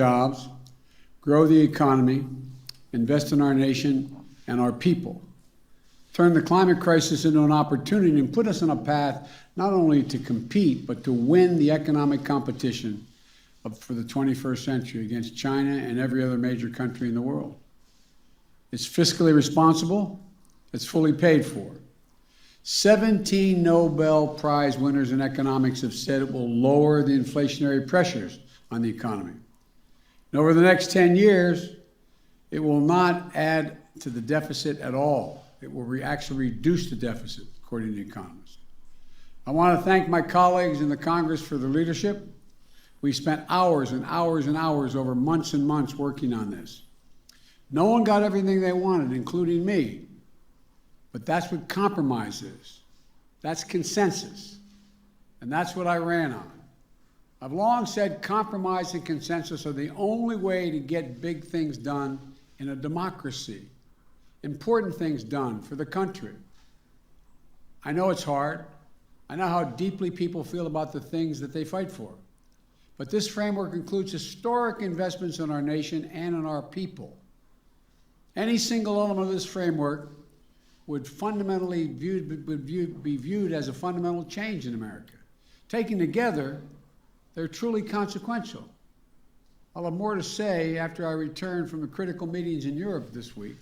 jobs, grow the economy, invest in our nation and our people, turn the climate crisis into an opportunity and put us on a path not only to compete, but to win the economic competition for the 21st century against China and every other major country in the world. It's fiscally responsible. It's fully paid for. 17 Nobel Prize winners in economics have said it will lower the inflationary pressures on the economy. And over the next 10 years, it will not add to the deficit at all. It will actually reduce the deficit, according to economists. I want to thank my colleagues in the Congress for their leadership. We spent hours and hours and hours over months and months working on this. No one got everything they wanted, including me. But that's what compromise is. That's consensus. And that's what I ran on. I've long said compromise and consensus are the only way to get big things done in a democracy, important things done for the country. I know it's hard. I know how deeply people feel about the things that they fight for. But this framework includes historic investments in our nation and in our people. Any single element of this framework would fundamentally be viewed as a fundamental change in America. Taken together, they're truly consequential. I'll have more to say after I return from the critical meetings in Europe this week.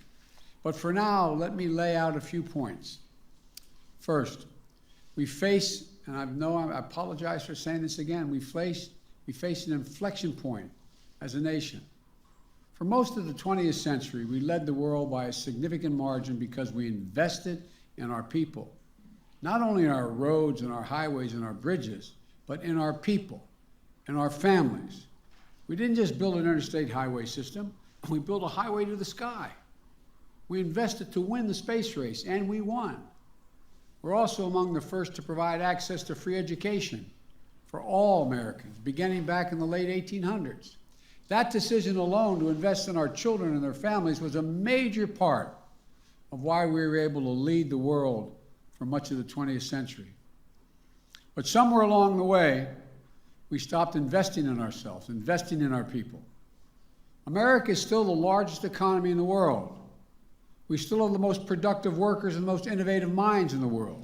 But for now, let me lay out a few points. First, we face, and I apologize for saying this again, we face an inflection point as a nation. For most of the 20th century, we led the world by a significant margin because we invested in our people. Not only in our roads and our highways and our bridges, but in our people, in our families. We didn't just build an interstate highway system, we built a highway to the sky. We invested to win the space race, and we won. We're also among the first to provide access to free education for all Americans, beginning back in the late 1800s. That decision alone to invest in our children and their families was a major part of why we were able to lead the world for much of the 20th century. But somewhere along the way, we stopped investing in ourselves, investing in our people. America is still the largest economy in the world. We still have the most productive workers and most innovative minds in the world.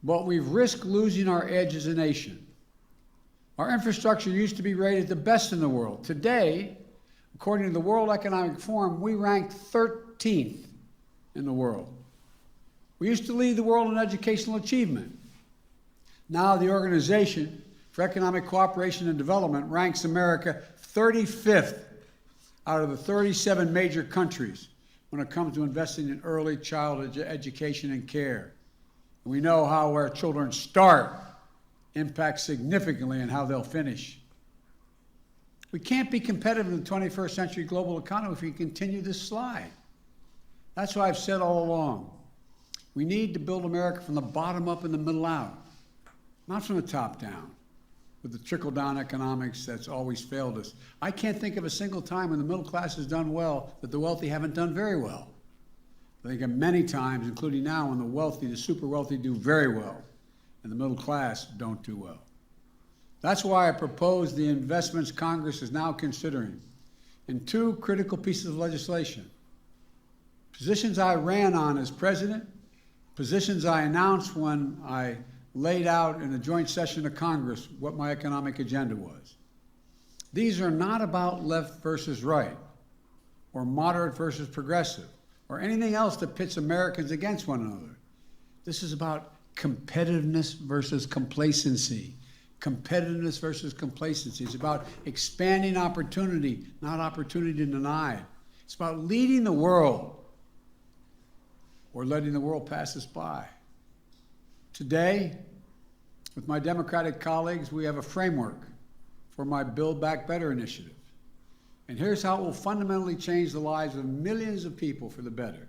But we've risked losing our edge as a nation. Our infrastructure used to be rated the best in the world. Today, according to the World Economic Forum, we rank 13th in the world. We used to lead the world in educational achievement. Now the Organization for Economic Cooperation and Development ranks America 35th out of the 37 major countries when it comes to investing in early childhood education and care. We know how our children start impacts significantly on how they'll finish. We can't be competitive in the 21st century global economy if we continue this slide. That's why I've said all along, we need to build America from the bottom up and the middle out, not from the top down, with the trickle-down economics that's always failed us. I can't think of a single time when the middle class has done well that the wealthy haven't done very well. I think of many times, including now, when the wealthy, the super wealthy, do very well, and the middle class don't do well. That's why I propose the investments Congress is now considering in two critical pieces of legislation. Positions I ran on as president, positions I announced when I laid out in a joint session of Congress what my economic agenda was. These are not about left versus right, or moderate versus progressive, or anything else that pits Americans against one another. This is about competitiveness versus complacency. Competitiveness versus complacency. It's about expanding opportunity, not opportunity denied. It's about leading the world or letting the world pass us by. Today, with my Democratic colleagues, we have a framework for my Build Back Better initiative. And here's how it will fundamentally change the lives of millions of people for the better.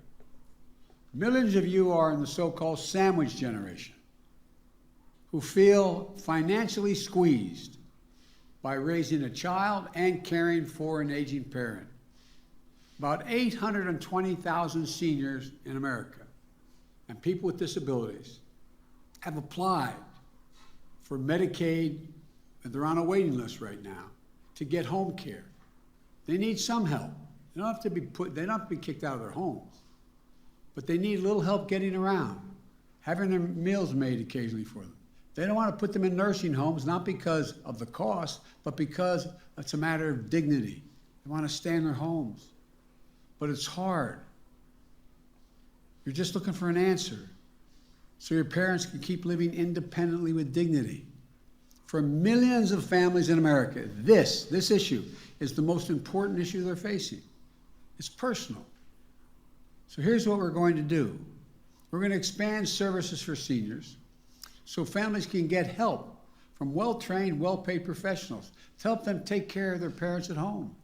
Millions of you are in the so-called sandwich generation who feel financially squeezed by raising a child and caring for an aging parent. About 820,000 seniors in America and people with disabilities have applied for Medicaid, and they're on a waiting list right now, to get home care. They need some help. They don't have to be kicked out of their homes, but they need a little help getting around, having their meals made occasionally for them. They don't want to put them in nursing homes, not because of the cost, but because it's a matter of dignity. They want to stay in their homes. But it's hard. You're just looking for an answer so your parents can keep living independently with dignity. For millions of families in America, this issue is the most important issue they're facing. It's personal. So here's what we're going to do. We're going to expand services for seniors so families can get help from well-trained, well-paid professionals to help them take care of their parents at home,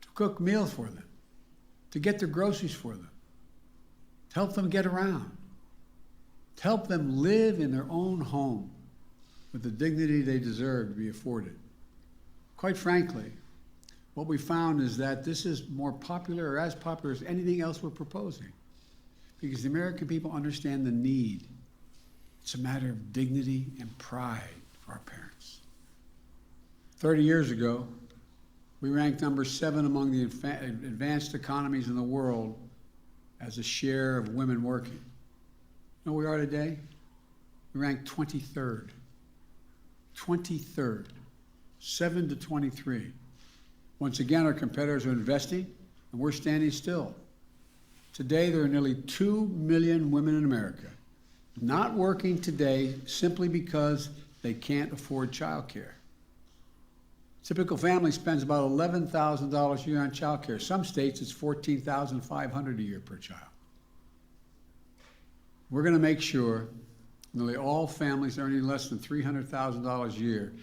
to cook meals for them, to get their groceries for them, to help them get around, to help them live in their own home with the dignity they deserve to be afforded. Quite frankly, what we found is that this is more popular or as popular as anything else we're proposing because the American people understand the need. It's a matter of dignity and pride for our parents. 30 years ago, we ranked number 7 among the advanced economies in the world as a share of women working. You know where we are today? We ranked 23rd. 23rd. 7 to 23. Once again, our competitors are investing, and we're standing still. Today, there are nearly 2 million women in America not working today simply because they can't afford childcare. Typical family spends about $11,000 a year on childcare. Some states, it's $14,500 a year per child. We're going to make sure nearly all families earning less than $300,000 a year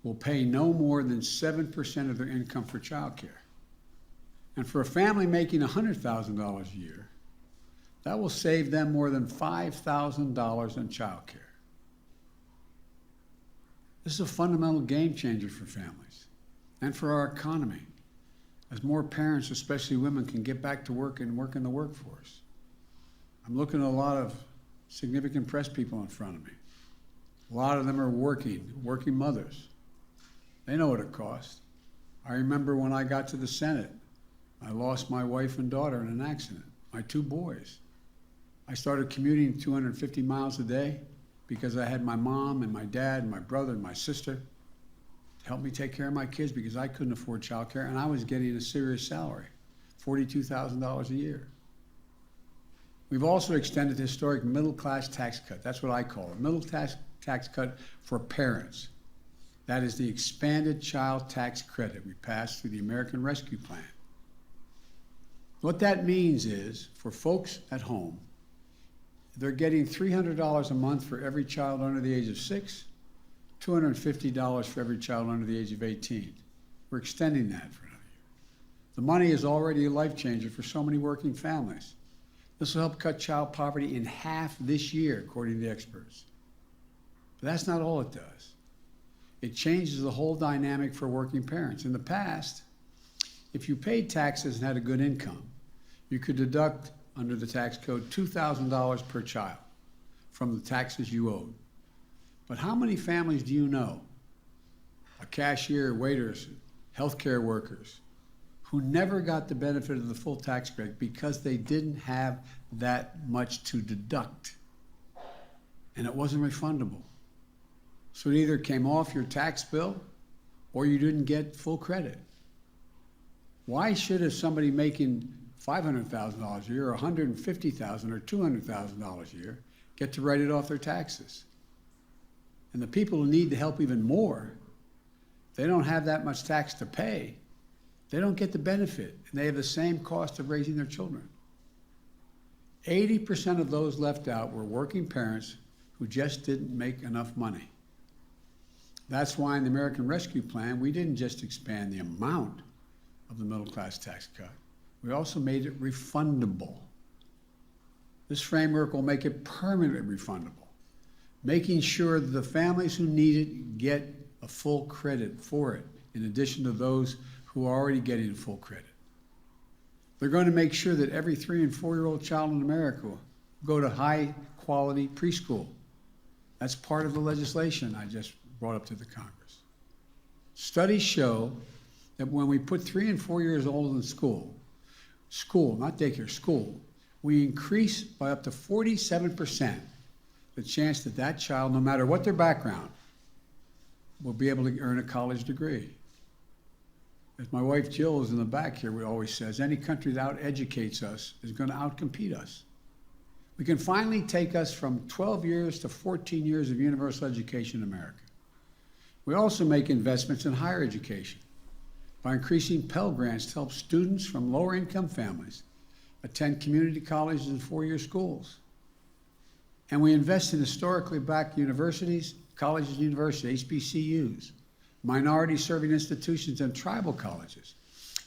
will pay no more than 7% of their income for childcare. And for a family making $100,000 a year, that will save them more than $5,000 in childcare. This is a fundamental game changer for families and for our economy, as more parents, especially women, can get back to work and work in the workforce. I'm looking at a lot of significant press people in front of me. A lot of them are working mothers. They know what it costs. I remember when I got to the Senate, I lost my wife and daughter in an accident, my 2 boys. I started commuting 250 miles a day because I had my mom and my dad and my brother and my sister to help me take care of my kids because I couldn't afford childcare and I was getting a serious salary, $42,000 a year. We've also extended the historic middle-class tax cut. That's what I call it, middle-class tax cut for parents. That is the expanded child tax credit we passed through the American Rescue Plan. What that means is, for folks at home, they're getting $300 a month for every child under the age of 6, $250 for every child under the age of 18. We're extending that for another year. The money is already a life changer for so many working families. This will help cut child poverty in half this year, according to experts. But that's not all it does. It changes the whole dynamic for working parents. In the past, if you paid taxes and had a good income, you could deduct, under the tax code, $2,000 per child from the taxes you owed. But how many families do you know, a cashier, waiters, healthcare workers, who never got the benefit of the full tax credit because they didn't have that much to deduct, and it wasn't refundable? So it either came off your tax bill or you didn't get full credit. Why should somebody making $500,000 a year, or $150,000 or $200,000 a year get to write it off their taxes? And the people who need the help even more, they don't have that much tax to pay. They don't get the benefit, and they have the same cost of raising their children. 80% of those left out were working parents who just didn't make enough money. That's why in the American Rescue Plan, we didn't just expand the amount of the middle-class tax cut. We also made it refundable. This framework will make it permanently refundable, making sure that the families who need it get a full credit for it, in addition to those who are already getting full credit. They're going to make sure that every 3- and 4-year-old child in America will go to high-quality preschool. That's part of the legislation I just brought up to the Congress. Studies show that when we put 3 and 4 years old in school, not daycare, school, we increase by up to 47% the chance that that child, no matter what their background, will be able to earn a college degree. As my wife Jill is in the back here, always says, any country that out-educates us is going to outcompete us. We can finally take us from 12 years to 14 years of universal education in America. We also make investments in higher education by increasing Pell Grants to help students from lower income families attend community colleges and 4-year schools. And we invest in historically black universities, colleges and universities, HBCUs, minority serving institutions, and tribal colleges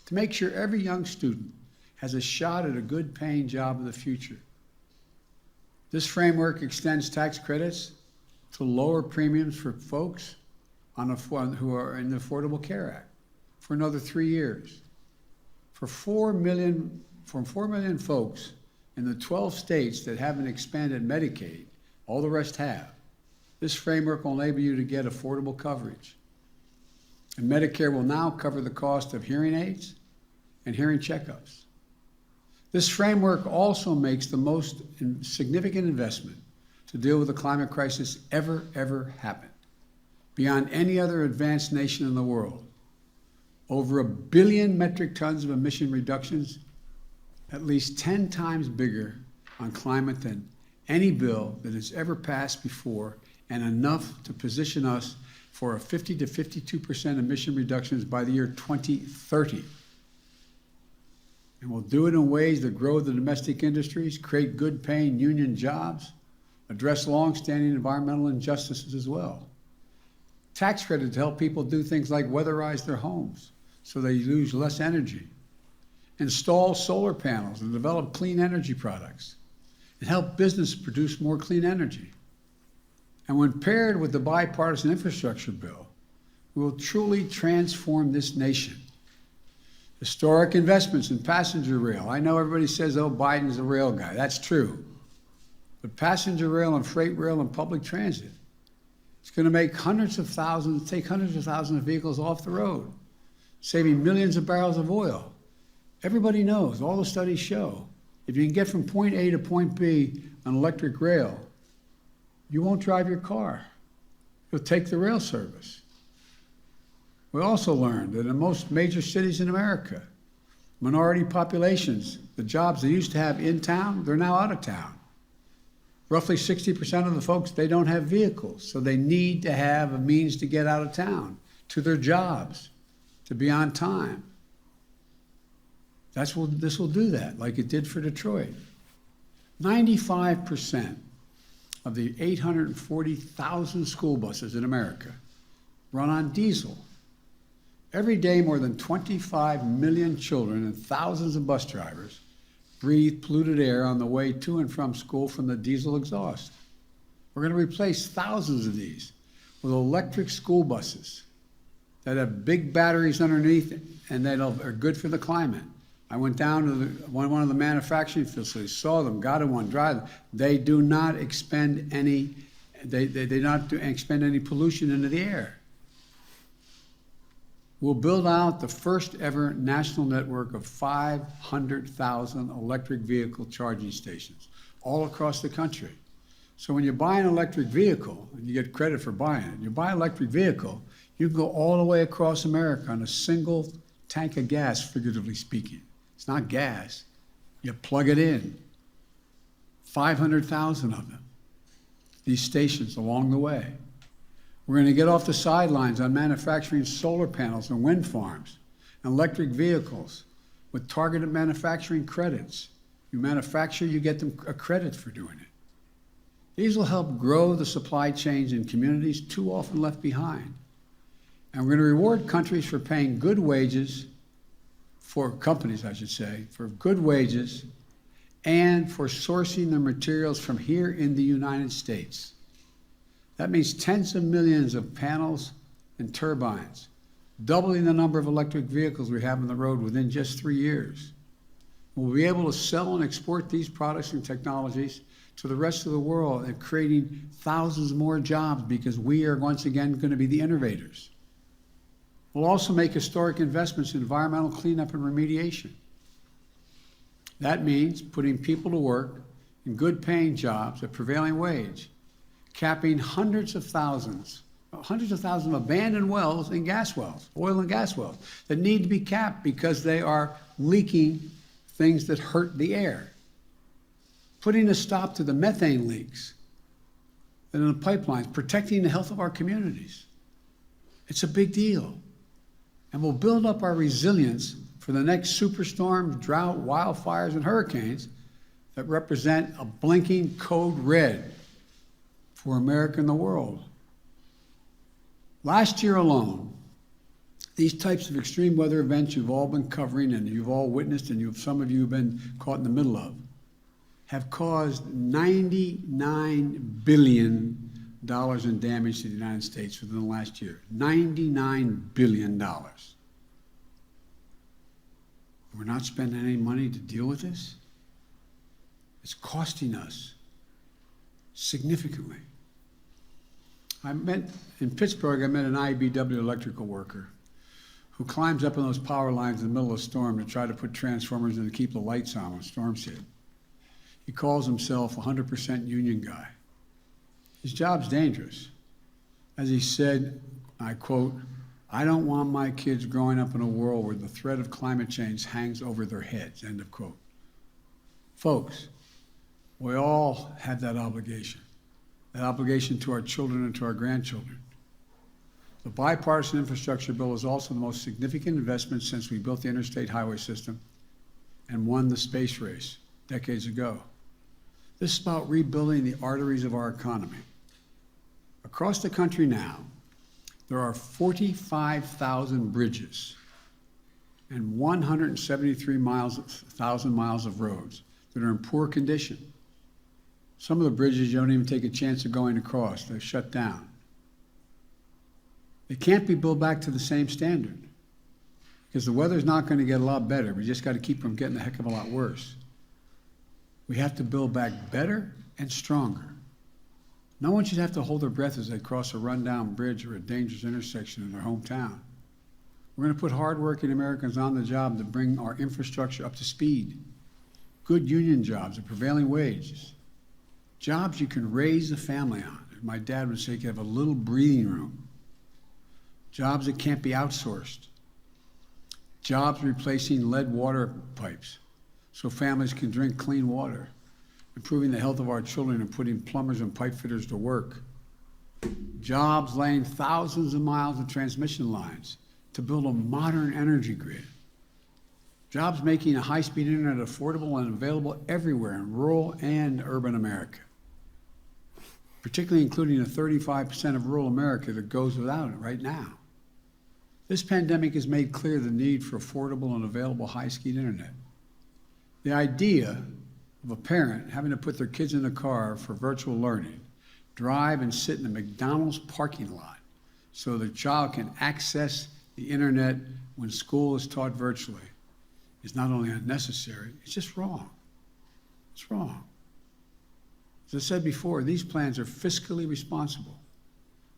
to make sure every young student has a shot at a good paying job in the future. This framework extends tax credits to lower premiums for folks who are in the Affordable Care Act for another 3 years. From 4 million folks in the 12 states that haven't expanded Medicaid, all the rest have, this framework will enable you to get affordable coverage. And Medicare will now cover the cost of hearing aids and hearing checkups. This framework also makes the most significant investment to deal with the climate crisis ever happened, beyond any other advanced nation in the world. Over 1 billion metric tons of emission reductions, at least 10 times bigger on climate than any bill that has ever passed before, and enough to position us for a 50 to 52% emission reductions by the year 2030. And we'll do it in ways that grow the domestic industries, create good paying union jobs, address long-standing environmental injustices as well. Tax credits to help people do things like weatherize their homes so they use less energy, install solar panels and develop clean energy products, and help business produce more clean energy. And when paired with the bipartisan infrastructure bill, we will truly transform this nation. Historic investments in passenger rail. I know everybody says, oh, Biden's a rail guy. That's true. But passenger rail and freight rail and public transit, it's going to make hundreds of thousands of vehicles off the road, saving millions of barrels of oil. Everybody knows, all the studies show, if you can get from point A to point B on electric rail, you won't drive your car. You'll take the rail service. We also learned that in most major cities in America, minority populations, the jobs they used to have in town, they're now out of town. Roughly 60% of the folks, they don't have vehicles, so they need to have a means to get out of town, to their jobs, to be on time. This will do that, like it did for Detroit. 95% of the 840,000 school buses in America run on diesel. Every day, more than 25 million children and thousands of bus drivers breathe polluted air on the way to and from school from the diesel exhaust. We're going to replace thousands of these with electric school buses that have big batteries underneath and that are good for the climate. I went down to one of the manufacturing facilities, saw them, got in one, drive them. They do not expend any, expend any pollution into the air. We'll build out the first ever national network of 500,000 electric vehicle charging stations all across the country. So when you buy an electric vehicle, and you get credit for buying it, you buy an electric vehicle, you can go all the way across America on a single tank of gas, figuratively speaking. It's not gas. You plug it in. 500,000 of them, these stations along the way. We're going to get off the sidelines on manufacturing solar panels and wind farms and electric vehicles with targeted manufacturing credits. You manufacture, you get them a credit for doing it. These will help grow the supply chains in communities too often left behind. And we're going to reward countries for paying good wages, for companies, I should say, for good wages and for sourcing their materials from here in the United States. That means tens of millions of panels and turbines, doubling the number of electric vehicles we have on the road within just 3 years. We'll be able to sell and export these products and technologies to the rest of the world and creating thousands more jobs because we are once again going to be the innovators. We'll also make historic investments in environmental cleanup and remediation. That means putting people to work in good-paying jobs at prevailing wage, capping hundreds of thousands of abandoned wells and gas wells, oil and gas wells, that need to be capped because they are leaking things that hurt the air. Putting a stop to the methane leaks in the pipelines, protecting the health of our communities. It's a big deal. And we'll build up our resilience for the next superstorm, drought, wildfires, and hurricanes that represent a blinking code red for America and the world. Last year alone, these types of extreme weather events you've all been covering and you've all witnessed and some of you have been caught in the middle of, have caused $99 billion in damage to the United States within the last year. $99 billion. We're not spending any money to deal with this? It's costing us significantly. In Pittsburgh, I met an IBW electrical worker who climbs up on those power lines in the middle of a storm to try to put transformers in to keep the lights on when storms hit. He calls himself a 100% union guy. His job's dangerous. As he said, I quote, "I don't want my kids growing up in a world where the threat of climate change hangs over their heads," end of quote. Folks, we all have that obligation to our children and to our grandchildren. The bipartisan infrastructure bill is also the most significant investment since we built the interstate highway system and won the space race decades ago. This is about rebuilding the arteries of our economy. Across the country now, there are 45,000 bridges and 173,000 miles of roads that are in poor condition. Some of the bridges you don't even take a chance of going across. They're shut down. They can't be built back to the same standard because the weather's not going to get a lot better. We just got to keep from getting a heck of a lot worse. We have to build back better and stronger. No one should have to hold their breath as they cross a rundown bridge or a dangerous intersection in their hometown. We're going to put hardworking Americans on the job to bring our infrastructure up to speed. Good union jobs at prevailing wages. Jobs you can raise a family on. My dad would say you have a little breathing room. Jobs that can't be outsourced. Jobs replacing lead water pipes so families can drink clean water. Improving the health of our children and putting plumbers and pipe fitters to work. Jobs laying thousands of miles of transmission lines to build a modern energy grid. Jobs making a high-speed internet affordable and available everywhere in rural and urban America, particularly including the 35% of rural America that goes without it right now. This pandemic has made clear the need for affordable and available high-speed internet. The idea of a parent having to put their kids in a car for virtual learning, drive and sit in a McDonald's parking lot so their child can access the internet when school is taught virtually is not only unnecessary, it's just wrong. It's wrong. As I said before, these plans are fiscally responsible.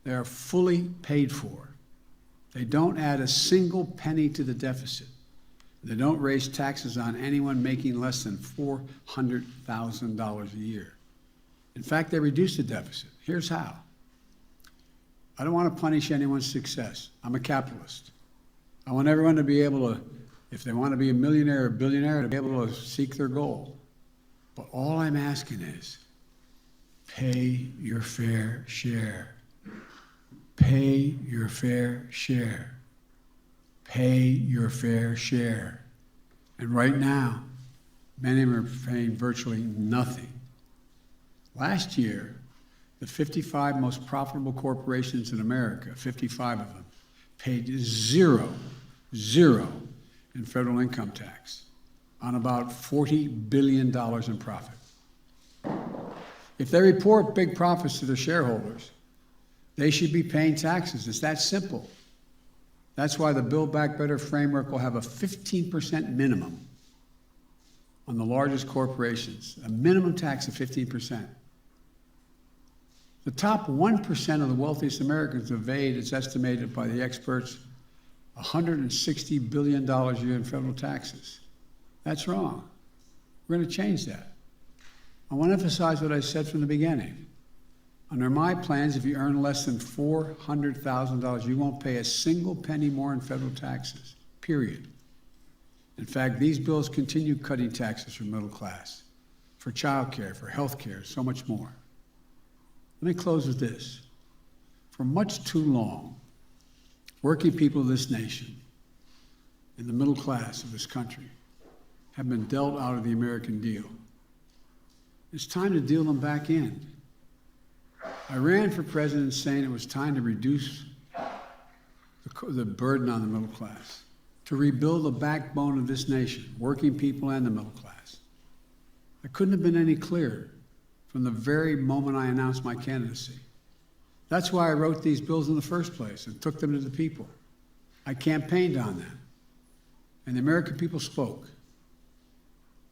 They are fully paid for. They don't add a single penny to the deficit. They don't raise taxes on anyone making less than $400,000 a year. In fact, they reduce the deficit. Here's how. I don't want to punish anyone's success. I'm a capitalist. I want everyone to be able to, if they want to be a millionaire or billionaire, to be able to seek their goal. But all I'm asking is, pay your fair share. Pay your fair share. Pay your fair share. And right now, many of them are paying virtually nothing. Last year, the 55 most profitable corporations in America, 55 of them, paid zero in federal income tax on about $40 billion in profit. If they report big profits to their shareholders, they should be paying taxes. It's that simple. That's why the Build Back Better framework will have a 15% minimum on the largest corporations, a minimum tax of 15%. The top 1% of the wealthiest Americans evade, it's estimated by the experts, $160 billion a year in federal taxes. That's wrong. We're going to change that. I want to emphasize what I said from the beginning. Under my plans, if you earn less than $400,000, you won't pay a single penny more in federal taxes, period. In fact, these bills continue cutting taxes for middle class, for child care, for health care, so much more. Let me close with this. For much too long, working people of this nation and the middle class of this country have been dealt out of the American deal. It's time to deal them back in. I ran for president saying it was time to reduce the burden on the middle class, to rebuild the backbone of this nation, working people and the middle class. I couldn't have been any clearer from the very moment I announced my candidacy. That's why I wrote these bills in the first place and took them to the people. I campaigned on them, and the American people spoke.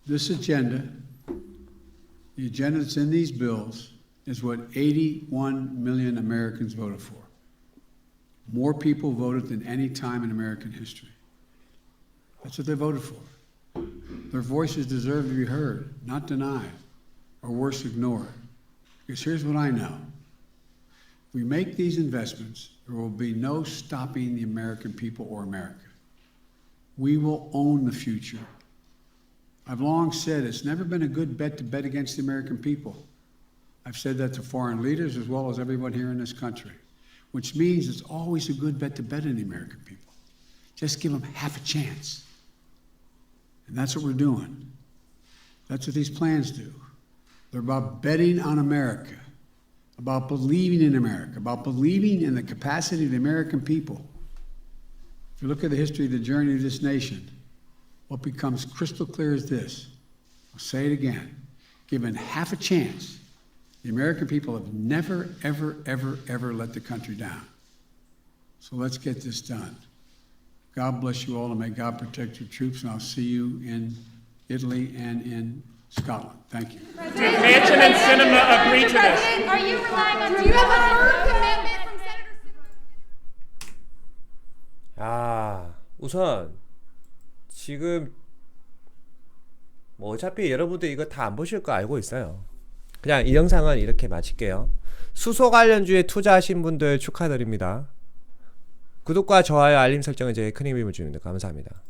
This agenda, the agenda that's in these bills, is what 81 million Americans voted for. More people voted than any time in American history. That's what they voted for. Their voices deserve to be heard, not denied, or worse, ignored. Because here's what I know. If we make these investments, there will be no stopping the American people or America. We will own the future. I've long said it's never been a good bet to bet against the American people. I've said that to foreign leaders as well as everyone here in this country, which means it's always a good bet to bet on the American people. Just give them half a chance. And that's what we're doing. That's what these plans do. They're about betting on America, about believing in America, about believing in the capacity of the American people. If you look at the history of the journey of this nation, what becomes crystal clear is this. I'll say it again. Given half a chance, the American people have never, ever, ever, ever let the country down. So let's get this done. God bless you all, and may God protect your troops, and I'll see you in Italy and in Scotland. Thank you. Did Manchin and Sinema agree to this? Are you relying on? Do you have a firm commitment from Senator Sinema? 우선 지금 뭐 어차피 여러분들 이거 다 안 보실 거 알고 있어요. 그냥 이 영상은 이렇게 마칠게요. 수소 관련주에 투자하신 분들 축하드립니다. 구독과 좋아요, 알림 설정은 제게 큰 힘을 줍니다. 감사합니다.